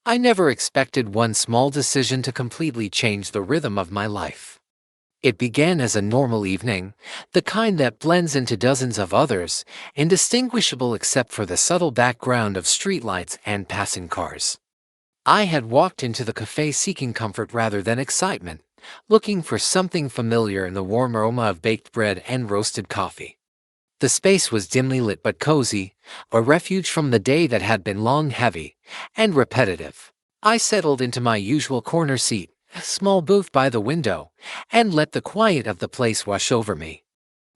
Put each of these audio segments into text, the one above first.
I never expected one small decision to completely change the rhythm of my life. It began as a normal evening, the kind that blends into dozens of others, indistinguishable except for the subtle background of streetlights and passing cars. I had walked into the café seeking comfort rather than excitement, looking for something familiar in the warm aroma of baked bread and roasted coffee. The space was dimly lit but cozy, a refuge from the day that had been long, heavy, and repetitive. I settled into my usual corner seat, a small booth by the window, and let the quiet of the place wash over me.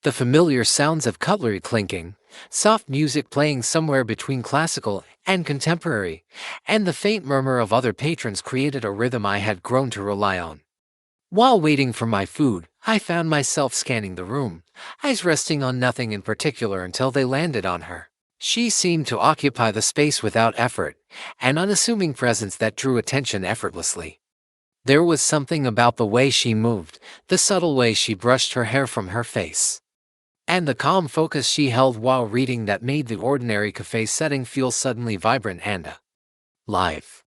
The familiar sounds of cutlery clinking, soft music playing somewhere between classical and contemporary, and the faint murmur of other patrons created a rhythm I had grown to rely on. While waiting for my food, I found myself scanning the room, eyes resting on nothing in particular until they landed on her. She seemed to occupy the space without effort, an unassuming presence that drew attention effortlessly. There was something about the way she moved, the subtle way she brushed her hair from her face, and the calm focus she held while reading that made the ordinary cafe setting feel suddenly vibrant and alive.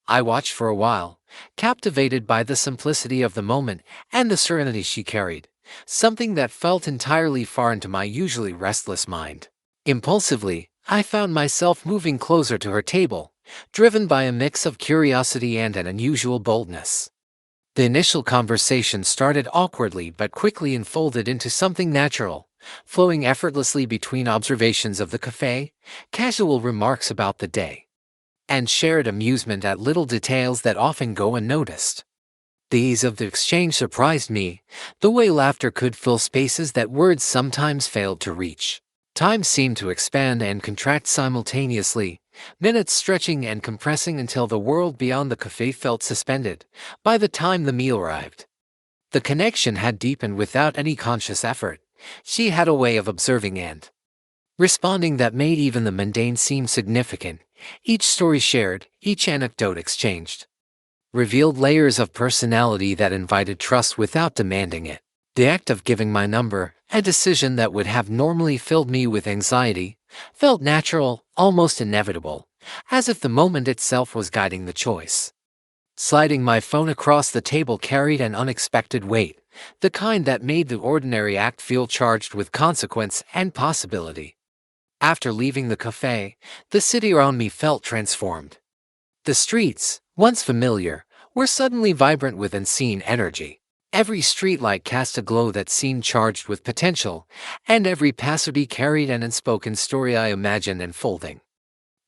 I watched for a while, captivated by the simplicity of the moment and the serenity she carried, something that felt entirely foreign to my usually restless mind. Impulsively, I found myself moving closer to her table, driven by a mix of curiosity and an unusual boldness. The initial conversation started awkwardly but quickly unfolded into something natural, flowing effortlessly between observations of the cafe, casual remarks about the day, and shared amusement at little details that often go unnoticed. The ease of the exchange surprised me, the way laughter could fill spaces that words sometimes failed to reach. Time seemed to expand and contract simultaneously, minutes stretching and compressing until the world beyond the cafe felt suspended by the time the meal arrived. The connection had deepened without any conscious effort. She had a way of observing and responding that made even the mundane seem significant. Each story shared, each anecdote exchanged, revealed layers of personality that invited trust without demanding it. The act of giving my number, a decision that would have normally filled me with anxiety, felt natural, almost inevitable, as if the moment itself was guiding the choice. Sliding my phone across the table carried an unexpected weight, the kind that made the ordinary act feel charged with consequence and possibility. After leaving the cafe, the city around me felt transformed. The streets, once familiar, were suddenly vibrant with unseen energy. Every streetlight cast a glow that seemed charged with potential, and every passerby carried an unspoken story I imagined unfolding.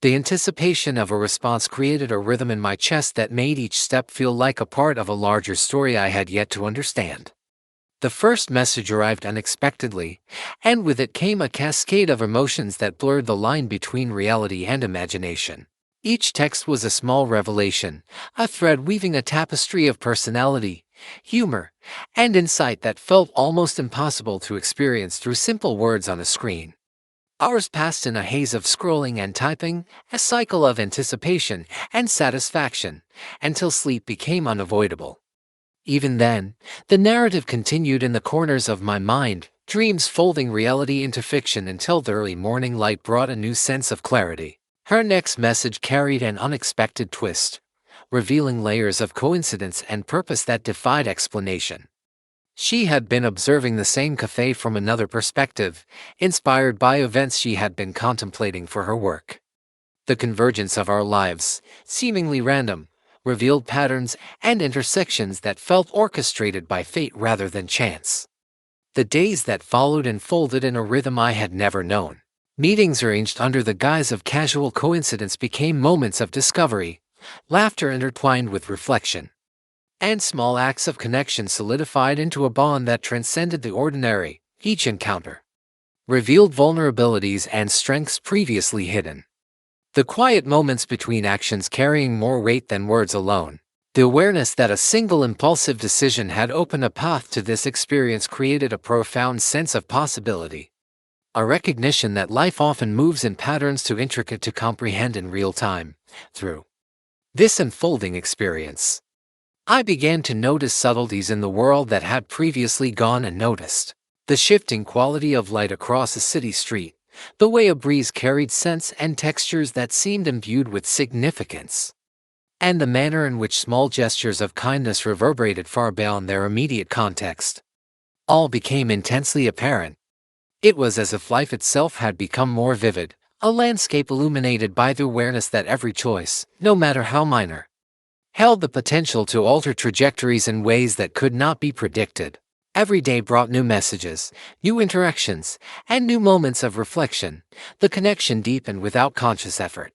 The anticipation of a response created a rhythm in my chest that made each step feel like a part of a larger story I had yet to understand. The first message arrived unexpectedly, and with it came a cascade of emotions that blurred the line between reality and imagination. Each text was a small revelation, a thread weaving a tapestry of personality, humor, and insight that felt almost impossible to experience through simple words on a screen. Hours passed in a haze of scrolling and typing, a cycle of anticipation and satisfaction, until sleep became unavoidable. Even then, the narrative continued in the corners of my mind, dreams folding reality into fiction until the early morning light brought a new sense of clarity. Her next message carried an unexpected twist, revealing layers of coincidence and purpose that defied explanation. She had been observing the same cafe from another perspective, inspired by events she had been contemplating for her work. The convergence of our lives, seemingly random, revealed patterns and intersections that felt orchestrated by fate rather than chance. The days that followed unfolded in a rhythm I had never known. Meetings arranged under the guise of casual coincidence became moments of discovery, laughter intertwined with reflection, and small acts of connection solidified into a bond that transcended the ordinary. Each encounter revealed vulnerabilities and strengths previously hidden. The quiet moments between actions carrying more weight than words alone. The awareness that a single impulsive decision had opened a path to this experience created a profound sense of possibility. A recognition that life often moves in patterns too intricate to comprehend in real time. Through this unfolding experience, I began to notice subtleties in the world that had previously gone unnoticed. The shifting quality of light across a city street, the way a breeze carried scents and textures that seemed imbued with significance, and the manner in which small gestures of kindness reverberated far beyond their immediate context. All became intensely apparent. It was as if life itself had become more vivid, a landscape illuminated by the awareness that every choice, no matter how minor, held the potential to alter trajectories in ways that could not be predicted. Every day brought new messages, new interactions, and new moments of reflection. The connection deepened without conscious effort,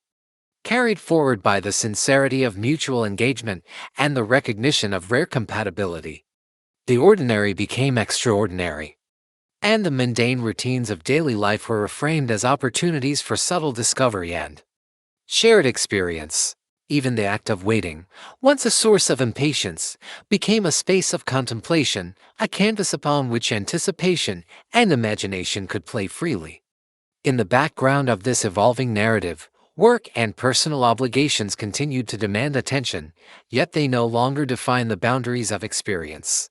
carried forward by the sincerity of mutual engagement and the recognition of rare compatibility. The ordinary became extraordinary, and the mundane routines of daily life were reframed as opportunities for subtle discovery and shared experience. Even the act of waiting, once a source of impatience, became a space of contemplation, a canvas upon which anticipation and imagination could play freely. In the background of this evolving narrative, work and personal obligations continued to demand attention, yet they no longer define the boundaries of experience.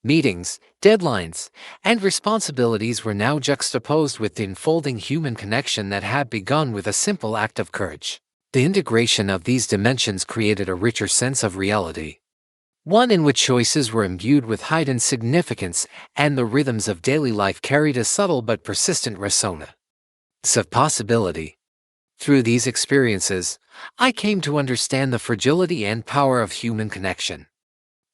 Meetings, deadlines, and responsibilities were now juxtaposed with the unfolding human connection that had begun with a simple act of courage. The integration of these dimensions created a richer sense of reality, one in which choices were imbued with heightened significance and the rhythms of daily life carried a subtle but persistent resonance of possibility. Through these experiences, I came to understand the fragility and power of human connection.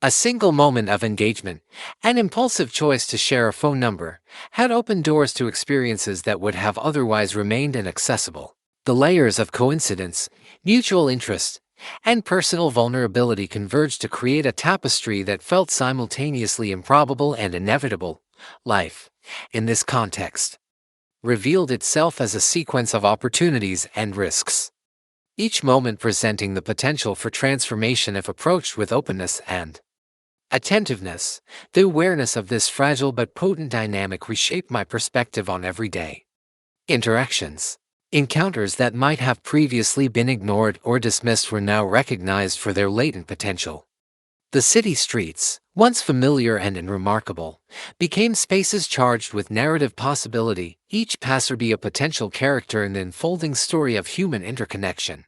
A single moment of engagement, an impulsive choice to share a phone number, had opened doors to experiences that would have otherwise remained inaccessible. The layers of coincidence, mutual interest, and personal vulnerability converged to create a tapestry that felt simultaneously improbable and inevitable. Life, in this context, revealed itself as a sequence of opportunities and risks, each moment presenting the potential for transformation if approached with openness and attentiveness. The awareness of this fragile but potent dynamic reshaped my perspective on everyday interactions. Encounters that might have previously been ignored or dismissed were now recognized for their latent potential. The city streets, once familiar and unremarkable, became spaces charged with narrative possibility, each passerby a potential character in the unfolding story of human interconnection.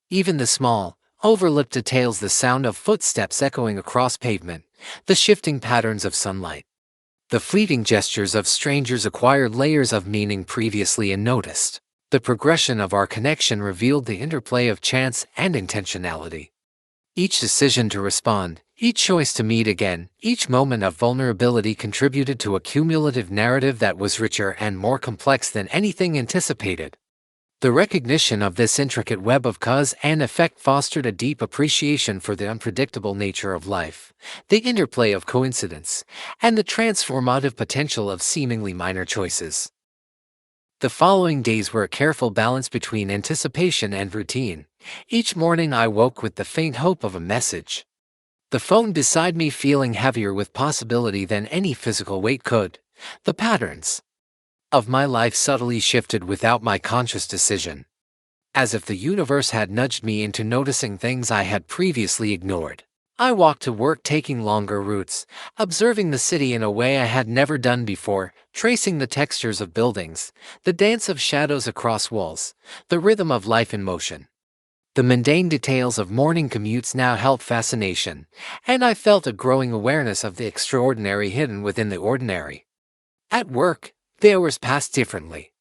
Even the small, overlooked details, the sound of footsteps echoing across pavement, the shifting patterns of sunlight, the fleeting gestures of strangers acquired layers of meaning previously unnoticed. The progression of our connection revealed the interplay of chance and intentionality. Each decision to respond, each choice to meet again, each moment of vulnerability contributed to a cumulative narrative that was richer and more complex than anything anticipated. The recognition of this intricate web of cause and effect fostered a deep appreciation for the unpredictable nature of life, the interplay of coincidence, and the transformative potential of seemingly minor choices. The following days were a careful balance between anticipation and routine. Each morning I woke with the faint hope of a message, the phone beside me feeling heavier with possibility than any physical weight could. The patterns of my life subtly shifted without my conscious decision, as if the universe had nudged me into noticing things I had previously ignored. I walked to work, taking longer routes, observing the city in a way I had never done before, tracing the textures of buildings, the dance of shadows across walls, the rhythm of life in motion. The mundane details of morning commutes now held fascination, and I felt a growing awareness of the extraordinary hidden within the ordinary. At work, the hours passed differently.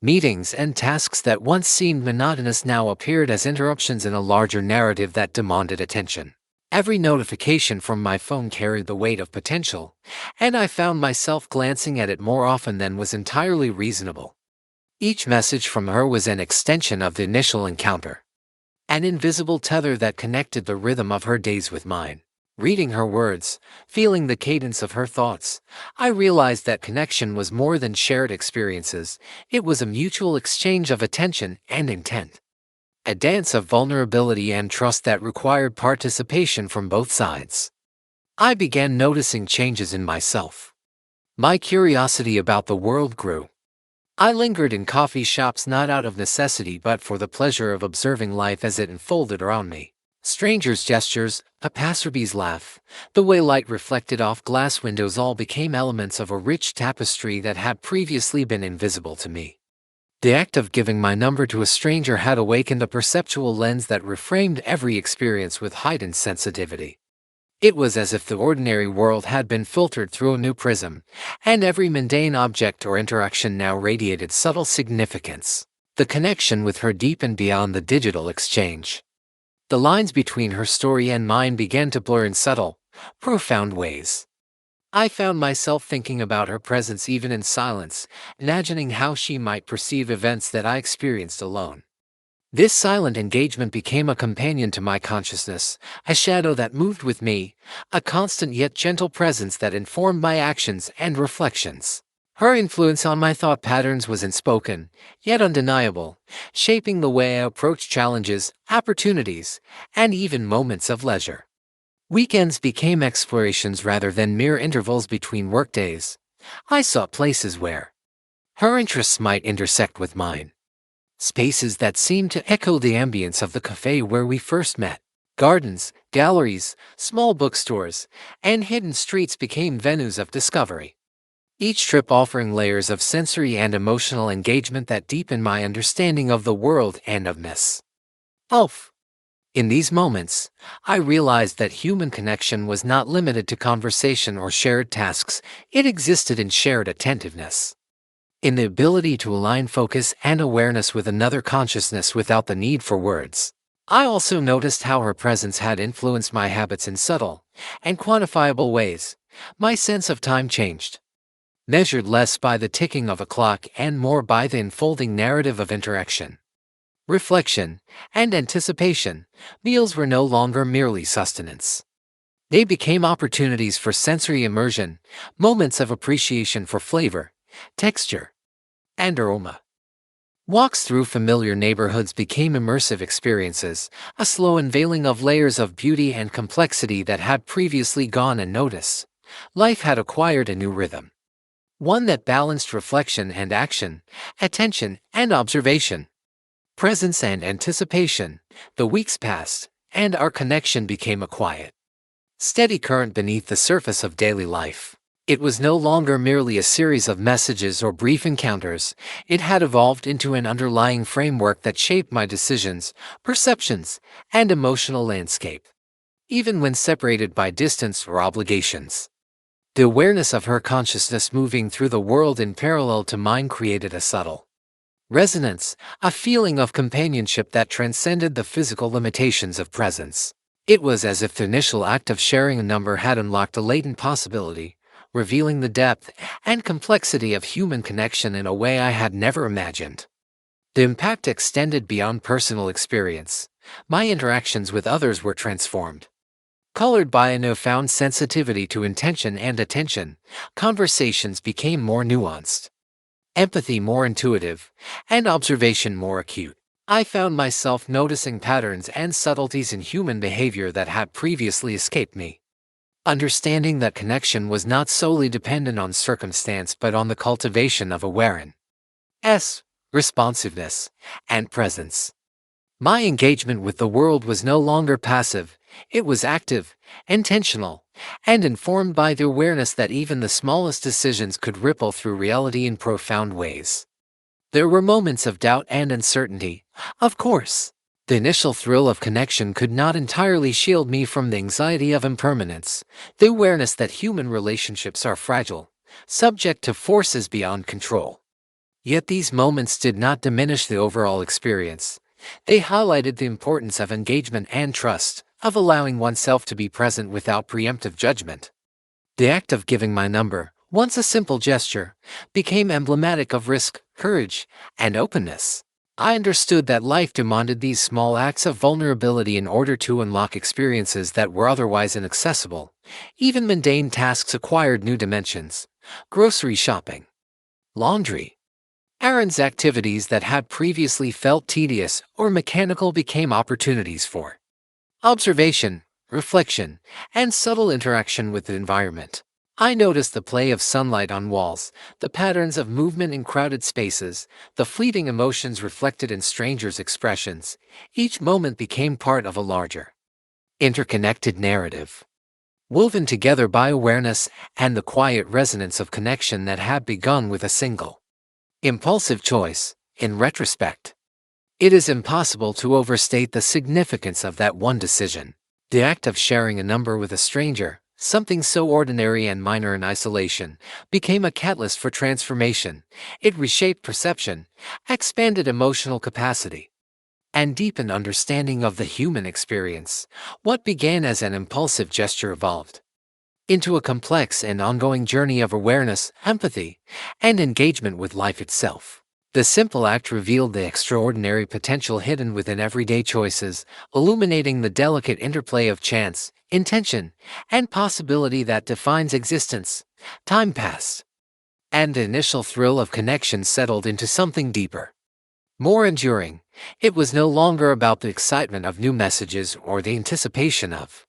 Meetings and tasks that once seemed monotonous now appeared as interruptions in a larger narrative that demanded attention. Every notification from my phone carried the weight of potential, and I found myself glancing at it more often than was entirely reasonable. Each message from her was an extension of the initial encounter, an invisible tether that connected the rhythm of her days with mine. Reading her words, feeling the cadence of her thoughts, I realized that connection was more than shared experiences. It was a mutual exchange of attention and intent. A dance of vulnerability and trust that required participation from both sides. I began noticing changes in myself. My curiosity about the world grew. I lingered in coffee shops not out of necessity but for the pleasure of observing life as it unfolded around me. Strangers' gestures, a passerby's laugh, the way light reflected off glass windows all became elements of a rich tapestry that had previously been invisible to me. The act of giving my number to a stranger had awakened a perceptual lens that reframed every experience with heightened sensitivity. It was as if the ordinary world had been filtered through a new prism, and every mundane object or interaction now radiated subtle significance. The connection with her deepened beyond the digital exchange. The lines between her story and mine began to blur in subtle, profound ways. I found myself thinking about her presence even in silence, imagining how she might perceive events that I experienced alone. This silent engagement became a companion to my consciousness, a shadow that moved with me, a constant yet gentle presence that informed my actions and reflections. Her influence on my thought patterns was unspoken, yet undeniable, shaping the way I approached challenges, opportunities, and even moments of leisure. Weekends became explorations rather than mere intervals between workdays. I sought places where her interests might intersect with mine. Spaces that seemed to echo the ambience of the café where we first met. Gardens, galleries, small bookstores, and hidden streets became venues of discovery. Each trip offering layers of sensory and emotional engagement that deepened my understanding of the world and of myself. In these moments, I realized that human connection was not limited to conversation or shared tasks, it existed in shared attentiveness. In the ability to align focus and awareness with another consciousness without the need for words. I also noticed how her presence had influenced my habits in subtle and quantifiable ways. My sense of time changed, measured less by the ticking of a clock and more by the unfolding narrative of interaction, reflection, and anticipation. Meals were no longer merely sustenance. They became opportunities for sensory immersion, moments of appreciation for flavor, texture, and aroma. Walks through familiar neighborhoods became immersive experiences, a slow unveiling of layers of beauty and complexity that had previously gone unnoticed. Life had acquired a new rhythm, one that balanced reflection and action, attention and observation, presence and anticipation. The weeks passed, and our connection became a quiet, steady current beneath the surface of daily life. It was no longer merely a series of messages or brief encounters, it had evolved into an underlying framework that shaped my decisions, perceptions, and emotional landscape. Even when separated by distance or obligations, the awareness of her consciousness moving through the world in parallel to mine created a subtle resonance, a feeling of companionship that transcended the physical limitations of presence. It was as if the initial act of sharing a number had unlocked a latent possibility, revealing the depth and complexity of human connection in a way I had never imagined. The impact extended beyond personal experience. My interactions with others were transformed, colored by a newfound sensitivity to intention and attention. Conversations became more nuanced, empathy more intuitive, and observation more acute. I found myself noticing patterns and subtleties in human behavior that had previously escaped me. Understanding that connection was not solely dependent on circumstance but on the cultivation of awareness, responsiveness, and presence. My engagement with the world was no longer passive, it was active, intentional, and informed by the awareness that even the smallest decisions could ripple through reality in profound ways. There were moments of doubt and uncertainty, of course. The initial thrill of connection could not entirely shield me from the anxiety of impermanence, the awareness that human relationships are fragile, subject to forces beyond control. Yet these moments did not diminish the overall experience. They highlighted the importance of engagement and trust, of allowing oneself to be present without preemptive judgment. The act of giving my number, once a simple gesture, became emblematic of risk, courage, and openness. I understood that life demanded these small acts of vulnerability in order to unlock experiences that were otherwise inaccessible. Even mundane tasks acquired new dimensions. Grocery shopping, laundry, errands. Activities that had previously felt tedious or mechanical became opportunities for observation, reflection, and subtle interaction with the environment. I noticed the play of sunlight on walls, the patterns of movement in crowded spaces, the fleeting emotions reflected in strangers' expressions. Each moment became part of a larger, interconnected narrative, woven together by awareness and the quiet resonance of connection that had begun with a single impulsive choice. In retrospect, it is impossible to overstate the significance of that one decision. The act of sharing a number with a stranger, something so ordinary and minor in isolation, became a catalyst for transformation. It reshaped perception, expanded emotional capacity, and deepened understanding of the human experience. What began as an impulsive gesture evolved into a complex and ongoing journey of awareness, empathy, and engagement with life itself. The simple act revealed the extraordinary potential hidden within everyday choices, illuminating the delicate interplay of chance, intention, and possibility that defines existence. Time passed, and the initial thrill of connection settled into something deeper, more enduring. It was no longer about the excitement of new messages or the anticipation of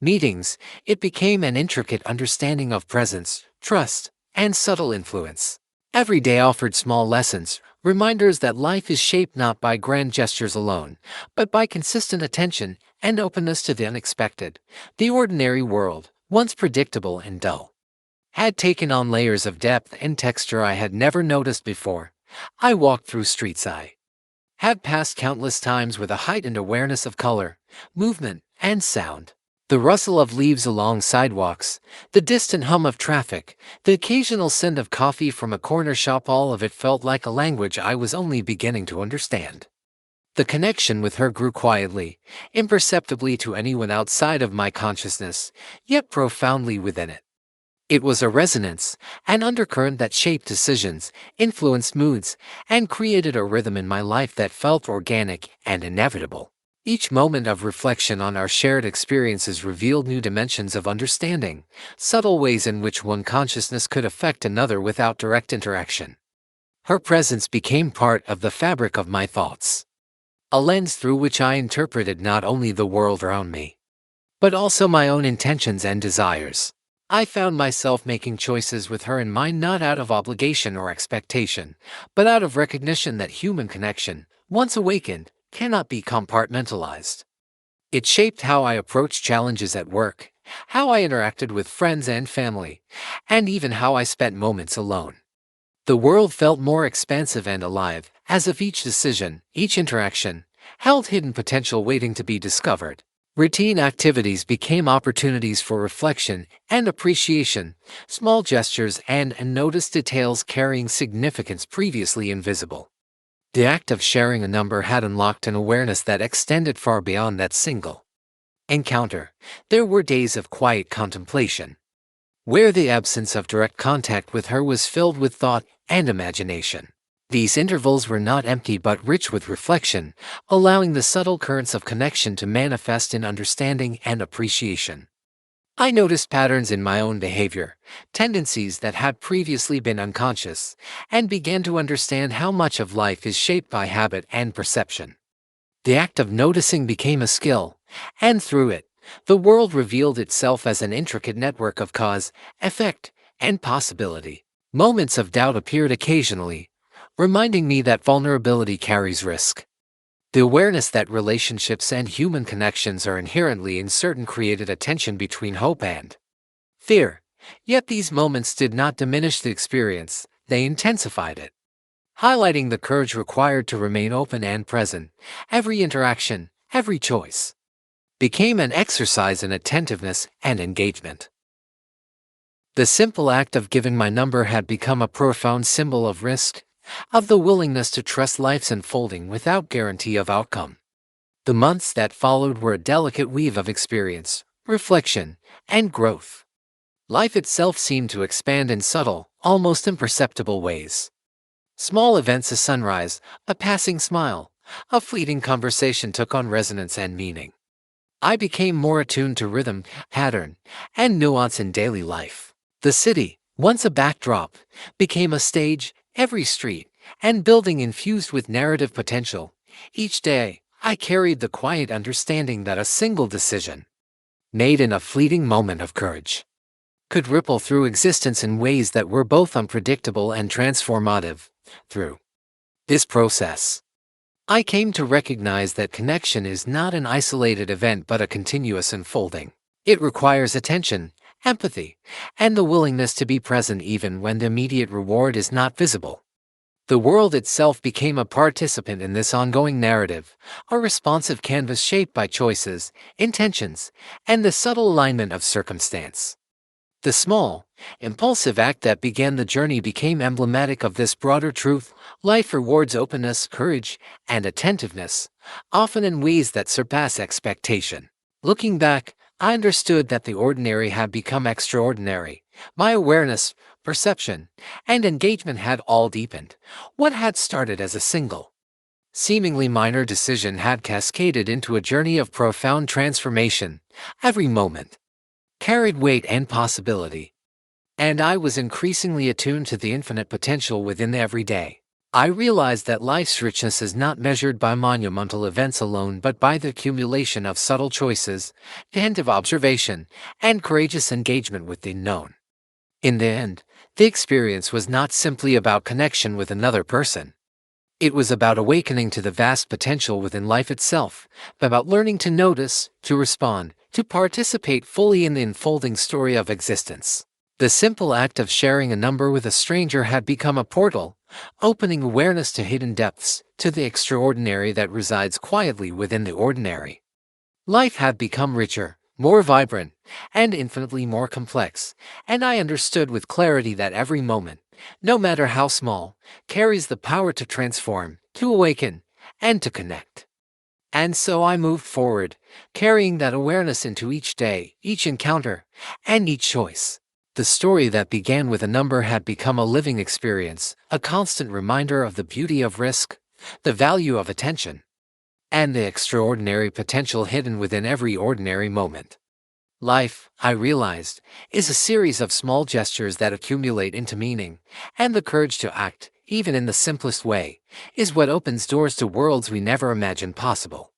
meetings. It became an intricate understanding of presence, trust, and subtle influence. Every day offered small lessons, reminders that life is shaped not by grand gestures alone, but by consistent attention and openness to the unexpected. The ordinary world, once predictable and dull, had taken on layers of depth and texture I had never noticed before. I walked through streets I had passed countless times with a heightened awareness of color, movement, and sound. The rustle of leaves along sidewalks, the distant hum of traffic, the occasional scent of coffee from a corner shop, all of it felt like a language I was only beginning to understand. The connection with her grew quietly, imperceptibly to anyone outside of my consciousness, yet profoundly within it. It was a resonance, an undercurrent that shaped decisions, influenced moods, and created a rhythm in my life that felt organic and inevitable. Each moment of reflection on our shared experiences revealed new dimensions of understanding, subtle ways in which one consciousness could affect another without direct interaction. Her presence became part of the fabric of my thoughts, a lens through which I interpreted not only the world around me, but also my own intentions and desires. I found myself making choices with her in mind, not out of obligation or expectation, but out of recognition that human connection, once awakened, cannot be compartmentalized. It shaped how I approached challenges at work, how I interacted with friends and family, and even how I spent moments alone. The world felt more expansive and alive, as if each decision, each interaction, held hidden potential waiting to be discovered. Routine activities became opportunities for reflection and appreciation, small gestures and unnoticed details carrying significance previously invisible. The act of sharing a number had unlocked an awareness that extended far beyond that single encounter. There were days of quiet contemplation, where the absence of direct contact with her was filled with thought and imagination. These intervals were not empty but rich with reflection, allowing the subtle currents of connection to manifest in understanding and appreciation. I noticed patterns in my own behavior, tendencies that had previously been unconscious, and began to understand how much of life is shaped by habit and perception. The act of noticing became a skill, and through it, the world revealed itself as an intricate network of cause, effect, and possibility. Moments of doubt appeared occasionally, reminding me that vulnerability carries risk. The awareness that relationships and human connections are inherently uncertain created a tension between hope and fear. Yet these moments did not diminish the experience, they intensified it, highlighting the courage required to remain open and present. Every interaction, every choice, became an exercise in attentiveness and engagement. The simple act of giving my number had become a profound symbol of risk, of the willingness to trust life's unfolding without guarantee of outcome. The months that followed were a delicate weave of experience, reflection, and growth. Life itself seemed to expand in subtle, almost imperceptible ways. Small events, a sunrise, a passing smile, a fleeting conversation took on resonance and meaning. I became more attuned to rhythm, pattern, and nuance in daily life. The city, once a backdrop, became a stage. Every street and building infused with narrative potential. Each day, I carried the quiet understanding that a single decision, made in a fleeting moment of courage, could ripple through existence in ways that were both unpredictable and transformative. Through this process, I came to recognize that connection is not an isolated event but a continuous unfolding. It requires attention, empathy, and the willingness to be present even when the immediate reward is not visible. The world itself became a participant in this ongoing narrative, a responsive canvas shaped by choices, intentions, and the subtle alignment of circumstance. The small, impulsive act that began the journey became emblematic of this broader truth. Life rewards openness, courage, and attentiveness, often in ways that surpass expectation. Looking back, I understood that the ordinary had become extraordinary. My awareness, perception, and engagement had all deepened. What had started as a single, seemingly minor decision had cascaded into a journey of profound transformation. Every moment carried weight and possibility, and I was increasingly attuned to the infinite potential within the everyday. I realized that life's richness is not measured by monumental events alone but by the accumulation of subtle choices, attentive observation, and courageous engagement with the unknown. In the end, the experience was not simply about connection with another person. It was about awakening to the vast potential within life itself, about learning to notice, to respond, to participate fully in the unfolding story of existence. The simple act of sharing a number with a stranger had become a portal, opening awareness to hidden depths, to the extraordinary that resides quietly within the ordinary. Life had become richer, more vibrant, and infinitely more complex, and I understood with clarity that every moment, no matter how small, carries the power to transform, to awaken, and to connect. And so I moved forward, carrying that awareness into each day, each encounter, and each choice. The story that began with a number had become a living experience, a constant reminder of the beauty of risk, the value of attention, and the extraordinary potential hidden within every ordinary moment. Life, I realized, is a series of small gestures that accumulate into meaning, and the courage to act, even in the simplest way, is what opens doors to worlds we never imagined possible.